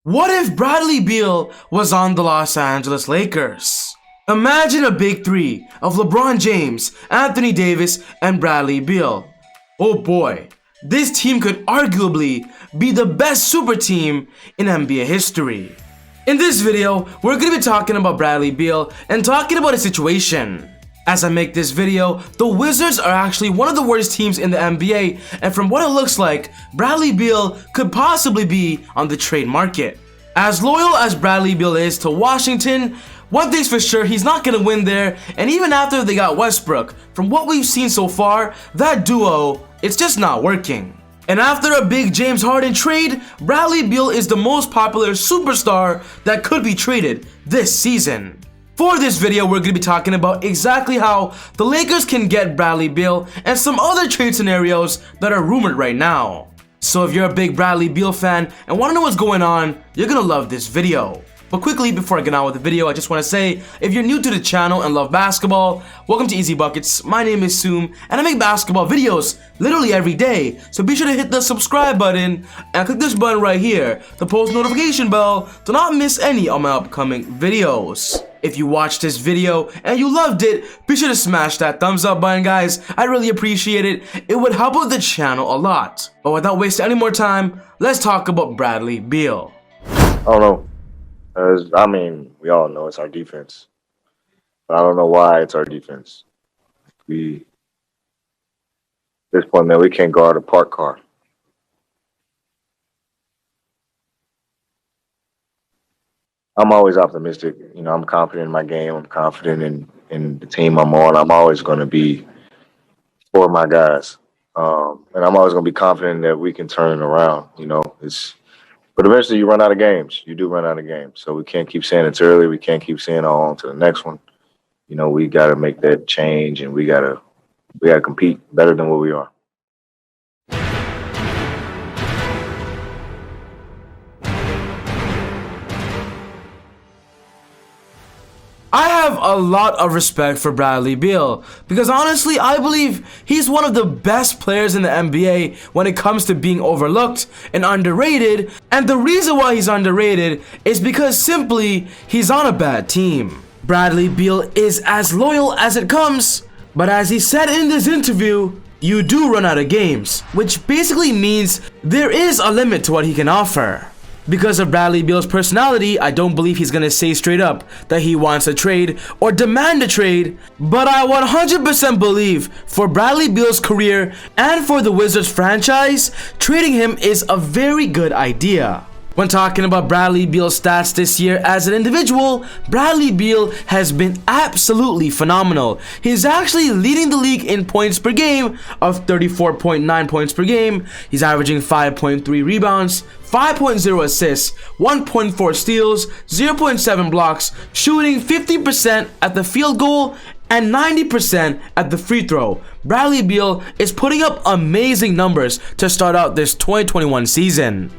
What if Bradley Beal was on the Los Angeles Lakers? Imagine a big three of LeBron James, Anthony Davis, and Bradley Beal. Oh boy, this team could arguably be the best super team in NBA history. In this video, we're going to be talking about Bradley Beal and talking about his situation. As I make this video, the Wizards are actually one of the worst teams in the NBA, and from what it looks like, Bradley Beal could possibly be on the trade market. As loyal as Bradley Beal is to Washington, one thing's for sure, he's not going to win there, and even after they got Westbrook, from what we've seen so far, that duo, it's just not working. And after a big James Harden trade, Bradley Beal is the most popular superstar that could be traded this season. For this video, we're going to be talking about exactly how the Lakers can get Bradley Beal and some other trade scenarios that are rumored right now. So if you're a big Bradley Beal fan and want to know what's going on, you're going to love this video. But quickly, before I get on with the video, I just want to say, if you're new to the channel and love basketball, welcome to ezBUCKETz. My name is Soom, and I make basketball videos literally every day. So be sure to hit the subscribe button and click this button right here, the post notification bell, to not miss any of my upcoming videos. If you watched this video and you loved it, be sure to smash that thumbs up button, guys. I really appreciate it. It would help out the channel a lot. But without wasting any more time, let's talk about Bradley Beal. I don't know. I mean, we all know it's our defense, but I don't know why it's our defense. At this point, man, we can't guard a parked car. I'm always optimistic. You know, I'm confident in my game. I'm confident in the team I'm on. I'm always going to be for my guys, and I'm always going to be confident that we can turn it around. You know, but eventually you run out of games. You do run out of games. So we can't keep saying it's early. We can't keep saying on to the next one. You know, we got to make that change, and we got to compete better than what we are. I have a lot of respect for Bradley Beal because honestly, I believe he's one of the best players in the NBA when it comes to being overlooked and underrated. And the reason why he's underrated is because simply he's on a bad team. Bradley Beal is as loyal as it comes, but as he said in this interview, you do run out of games, which basically means there is a limit to what he can offer. Because of Bradley Beal's personality, I don't believe he's gonna say straight up that he wants a trade or demand a trade, but I 100% believe for Bradley Beal's career and for the Wizards franchise, trading him is a very good idea. When talking about Bradley Beal's stats this year as an individual, Bradley Beal has been absolutely phenomenal. He's actually leading the league in points per game of 34.9 points per game. He's averaging 5.3 rebounds, 5.0 assists, 1.4 steals, 0.7 blocks, shooting 50% at the field goal and 90% at the free throw. Bradley Beal is putting up amazing numbers to start out this 2021 season.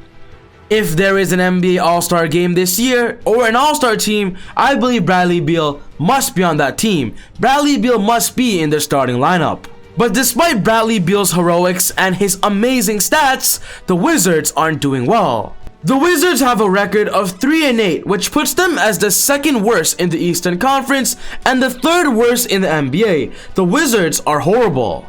If there is an NBA All-Star game this year, or an All-Star team, I believe Bradley Beal must be on that team. Bradley Beal must be in their starting lineup. But despite Bradley Beal's heroics and his amazing stats, the Wizards aren't doing well. The Wizards have a record of 3-8, which puts them as the second worst in the Eastern Conference and the third worst in the NBA. The Wizards are horrible.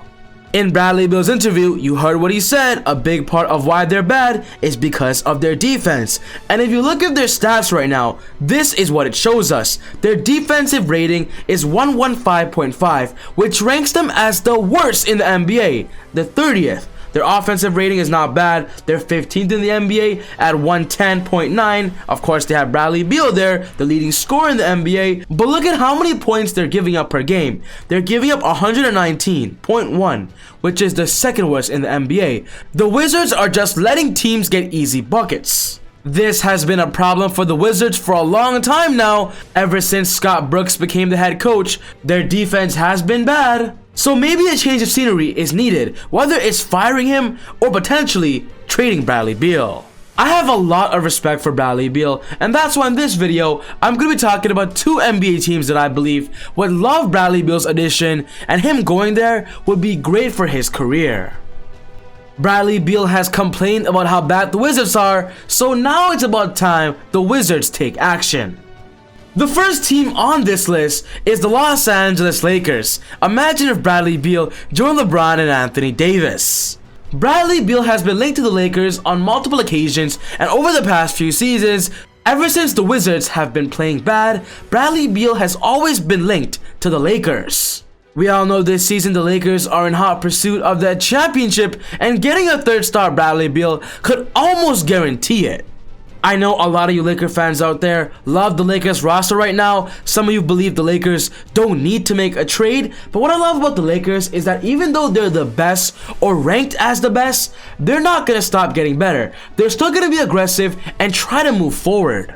In Bradley Beal's interview, you heard what he said. A big part of why they're bad is because of their defense. And if you look at their stats right now, this is what it shows us. Their defensive rating is 115.5, which ranks them as the worst in the NBA, the 30th. Their offensive rating is not bad. They're 15th in the NBA at 110.9. Of course, they have Bradley Beal there, the leading scorer in the NBA. But look at how many points they're giving up per game. They're giving up 119.1, which is the second worst in the NBA. The Wizards are just letting teams get easy buckets. This has been a problem for the Wizards for a long time now. Ever since Scott Brooks became the head coach, their defense has been bad. So maybe a change of scenery is needed, whether it's firing him or potentially trading Bradley Beal. I have a lot of respect for Bradley Beal, and that's why in this video, I'm going to be talking about two NBA teams that I believe would love Bradley Beal's addition, and him going there would be great for his career. Bradley Beal has complained about how bad the Wizards are, so now it's about time the Wizards take action. The first team on this list is the Los Angeles Lakers. Imagine if Bradley Beal joined LeBron and Anthony Davis. Bradley Beal has been linked to the Lakers on multiple occasions, and over the past few seasons, ever since the Wizards have been playing bad, Bradley Beal has always been linked to the Lakers. We all know this season the Lakers are in hot pursuit of that championship, and getting a third star Bradley Beal could almost guarantee it. I know a lot of you Laker fans out there love the Lakers roster right now. Some of you believe the Lakers don't need to make a trade, but what I love about the Lakers is that even though they're the best or ranked as the best, they're not going to stop getting better. They're still going to be aggressive and try to move forward.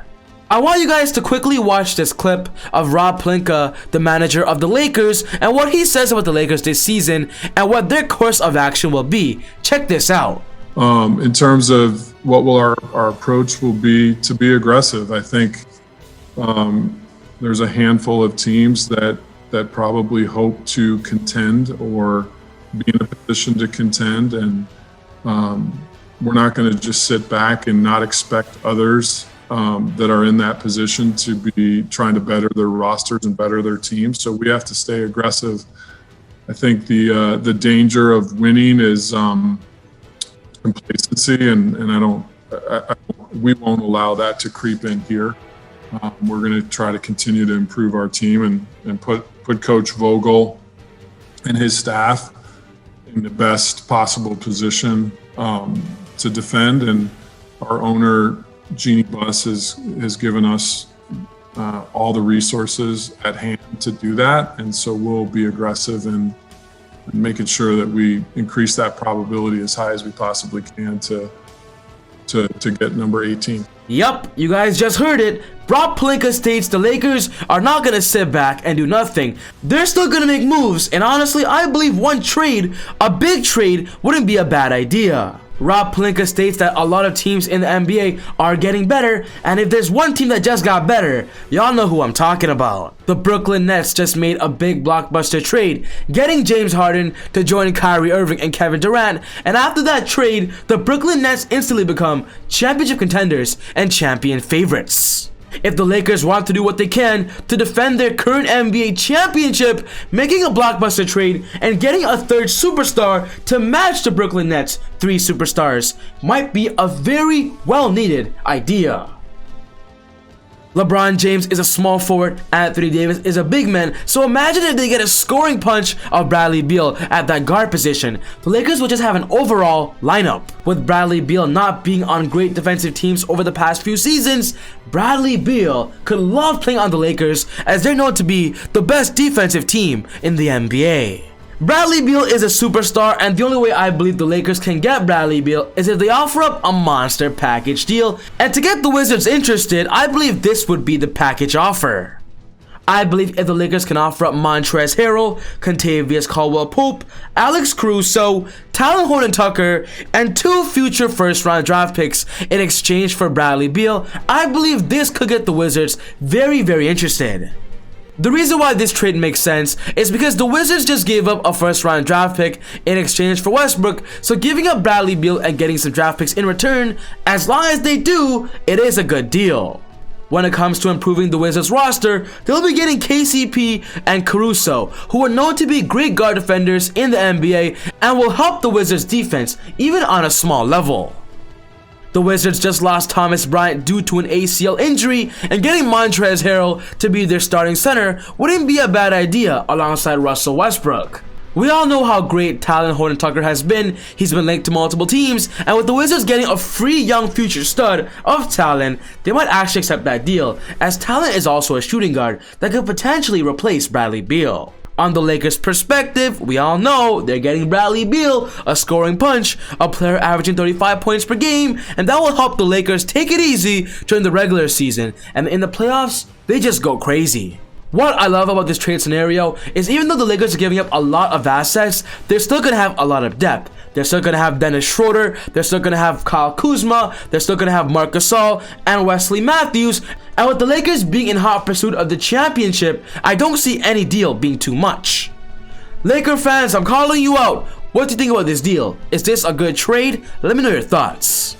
I want you guys to quickly watch this clip of Rob Pelinka, the manager of the Lakers, and what he says about the Lakers this season and what their course of action will be. Check this out. In terms of what will our approach will be to be aggressive, I think there's a handful of teams that probably hope to contend or be in a position to contend, and we're not going to just sit back and not expect others that are in that position to be trying to better their rosters and better their teams. So we have to stay aggressive. I think the danger of winning is complacency, and we won't allow that to creep in here. We're going to try to continue to improve our team and put Coach Vogel and his staff in the best possible position to defend, and our owner Jeannie Buss has given us all the resources at hand to do that, and so we'll be aggressive and making sure that we increase that probability as high as we possibly can to get number 18. Yup, you guys just heard it. Rob Pelinka states the Lakers are not going to sit back and do nothing. They're still going to make moves, and honestly, I believe one trade, a big trade, wouldn't be a bad idea. Rob Pelinka states that a lot of teams in the NBA are getting better, and if there's one team that just got better, y'all know who I'm talking about. The Brooklyn Nets just made a big blockbuster trade, getting James Harden to join Kyrie Irving and Kevin Durant, and after that trade, the Brooklyn Nets instantly become championship contenders and champion favorites. If the Lakers want to do what they can to defend their current NBA championship, making a blockbuster trade and getting a third superstar to match the Brooklyn Nets' 3 superstars might be a very well-needed idea. LeBron James is a small forward, Anthony Davis is a big man, so imagine if they get a scoring punch of Bradley Beal at that guard position. The Lakers will just have an overall lineup. With Bradley Beal not being on great defensive teams over the past few seasons, Bradley Beal could love playing on the Lakers, as they're known to be the best defensive team in the NBA. Bradley Beal is a superstar, and the only way I believe the Lakers can get Bradley Beal is if they offer up a monster package deal, and to get the Wizards interested, I believe this would be the package offer. I believe if the Lakers can offer up Montrezl Harrell, Kentavious Caldwell-Pope, Alex Caruso, Talen Horton-Tucker, and 2 future first-round draft picks in exchange for Bradley Beal, I believe this could get the Wizards very, very interested. The reason why this trade makes sense is because the Wizards just gave up a first-round draft pick in exchange for Westbrook, so giving up Bradley Beal and getting some draft picks in return, as long as they do, it is a good deal. When it comes to improving the Wizards roster, they'll be getting KCP and Caruso, who are known to be great guard defenders in the NBA and will help the Wizards defense even on a small level. The Wizards just lost Thomas Bryant due to an ACL injury, and getting Montrezl Harrell to be their starting center wouldn't be a bad idea alongside Russell Westbrook. We all know how great Talen Horton-Tucker has been. He's been linked to multiple teams, and with the Wizards getting a free young future stud of Talen, they might actually accept that deal, as Talen is also a shooting guard that could potentially replace Bradley Beal. On the Lakers' perspective, we all know they're getting Bradley Beal, a scoring punch, a player averaging 35 points per game, and that will help the Lakers take it easy during the regular season, and in the playoffs, they just go crazy. What I love about this trade scenario is even though the Lakers are giving up a lot of assets, they're still going to have a lot of depth. They're still going to have Dennis Schroeder, they're still going to have Kyle Kuzma, they're still going to have Marc Gasol and Wesley Matthews, and with the Lakers being in hot pursuit of the championship, I don't see any deal being too much. Laker fans, I'm calling you out. What do you think about this deal? Is this a good trade? Let me know your thoughts.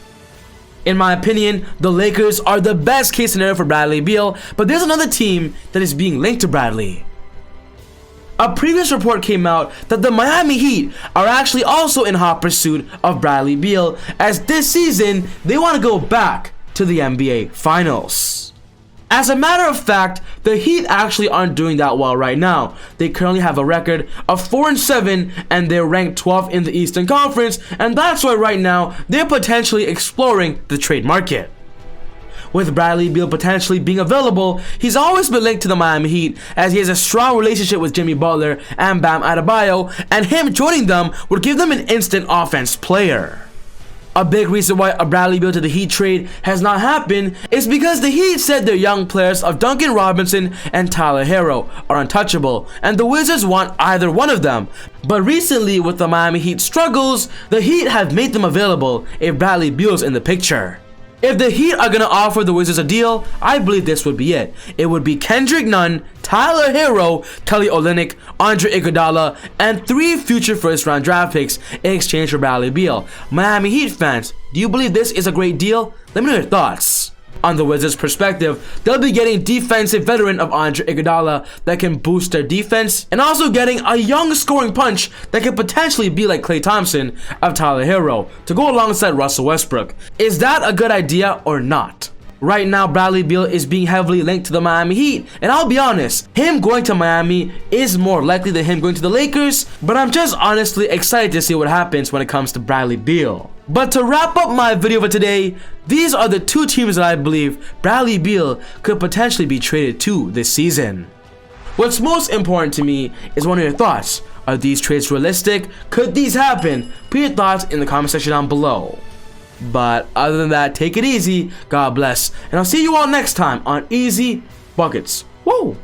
In my opinion, the Lakers are the best case scenario for Bradley Beal, but there's another team that is being linked to Bradley. A previous report came out that the Miami Heat are actually also in hot pursuit of Bradley Beal, as this season they want to go back to the NBA Finals. As a matter of fact, the Heat actually aren't doing that well right now. They currently have a record of 4-7 and they're ranked 12th in the Eastern Conference, and that's why right now they're potentially exploring the trade market. With Bradley Beal potentially being available, he's always been linked to the Miami Heat as he has a strong relationship with Jimmy Butler and Bam Adebayo, and him joining them would give them an instant offense player. A big reason why a Bradley Beal to the Heat trade has not happened is because the Heat said their young players of Duncan Robinson and Tyler Hero are untouchable, and the Wizards want either one of them. But recently, with the Miami Heat struggles, the Heat have made them available if Bradley Beal's in the picture. If the Heat are gonna offer the Wizards a deal, I believe this would be it. It would be Kendrick Nunn, Tyler Hero, Kelly Olynyk, Andre Iguodala, and 3 future first-round draft picks in exchange for Bradley Beal. Miami Heat fans, do you believe this is a great deal? Let me know your thoughts. On the Wizards' perspective, they'll be getting defensive veteran of Andre Iguodala that can boost their defense, and also getting a young scoring punch that could potentially be like Klay Thompson of Tyler Hero to go alongside Russell Westbrook. Is that a good idea or not? Right now, Bradley Beal is being heavily linked to the Miami Heat, and I'll be honest, him going to Miami is more likely than him going to the Lakers, but I'm just honestly excited to see what happens when it comes to Bradley Beal. But to wrap up my video for today, these are the 2 teams that I believe Bradley Beal could potentially be traded to this season. What's most important to me is one of your thoughts. Are these trades realistic? Could these happen? Put your thoughts in the comment section down below. But other than that, take it easy, God bless, and I'll see you all next time on Easy Buckets. Woo!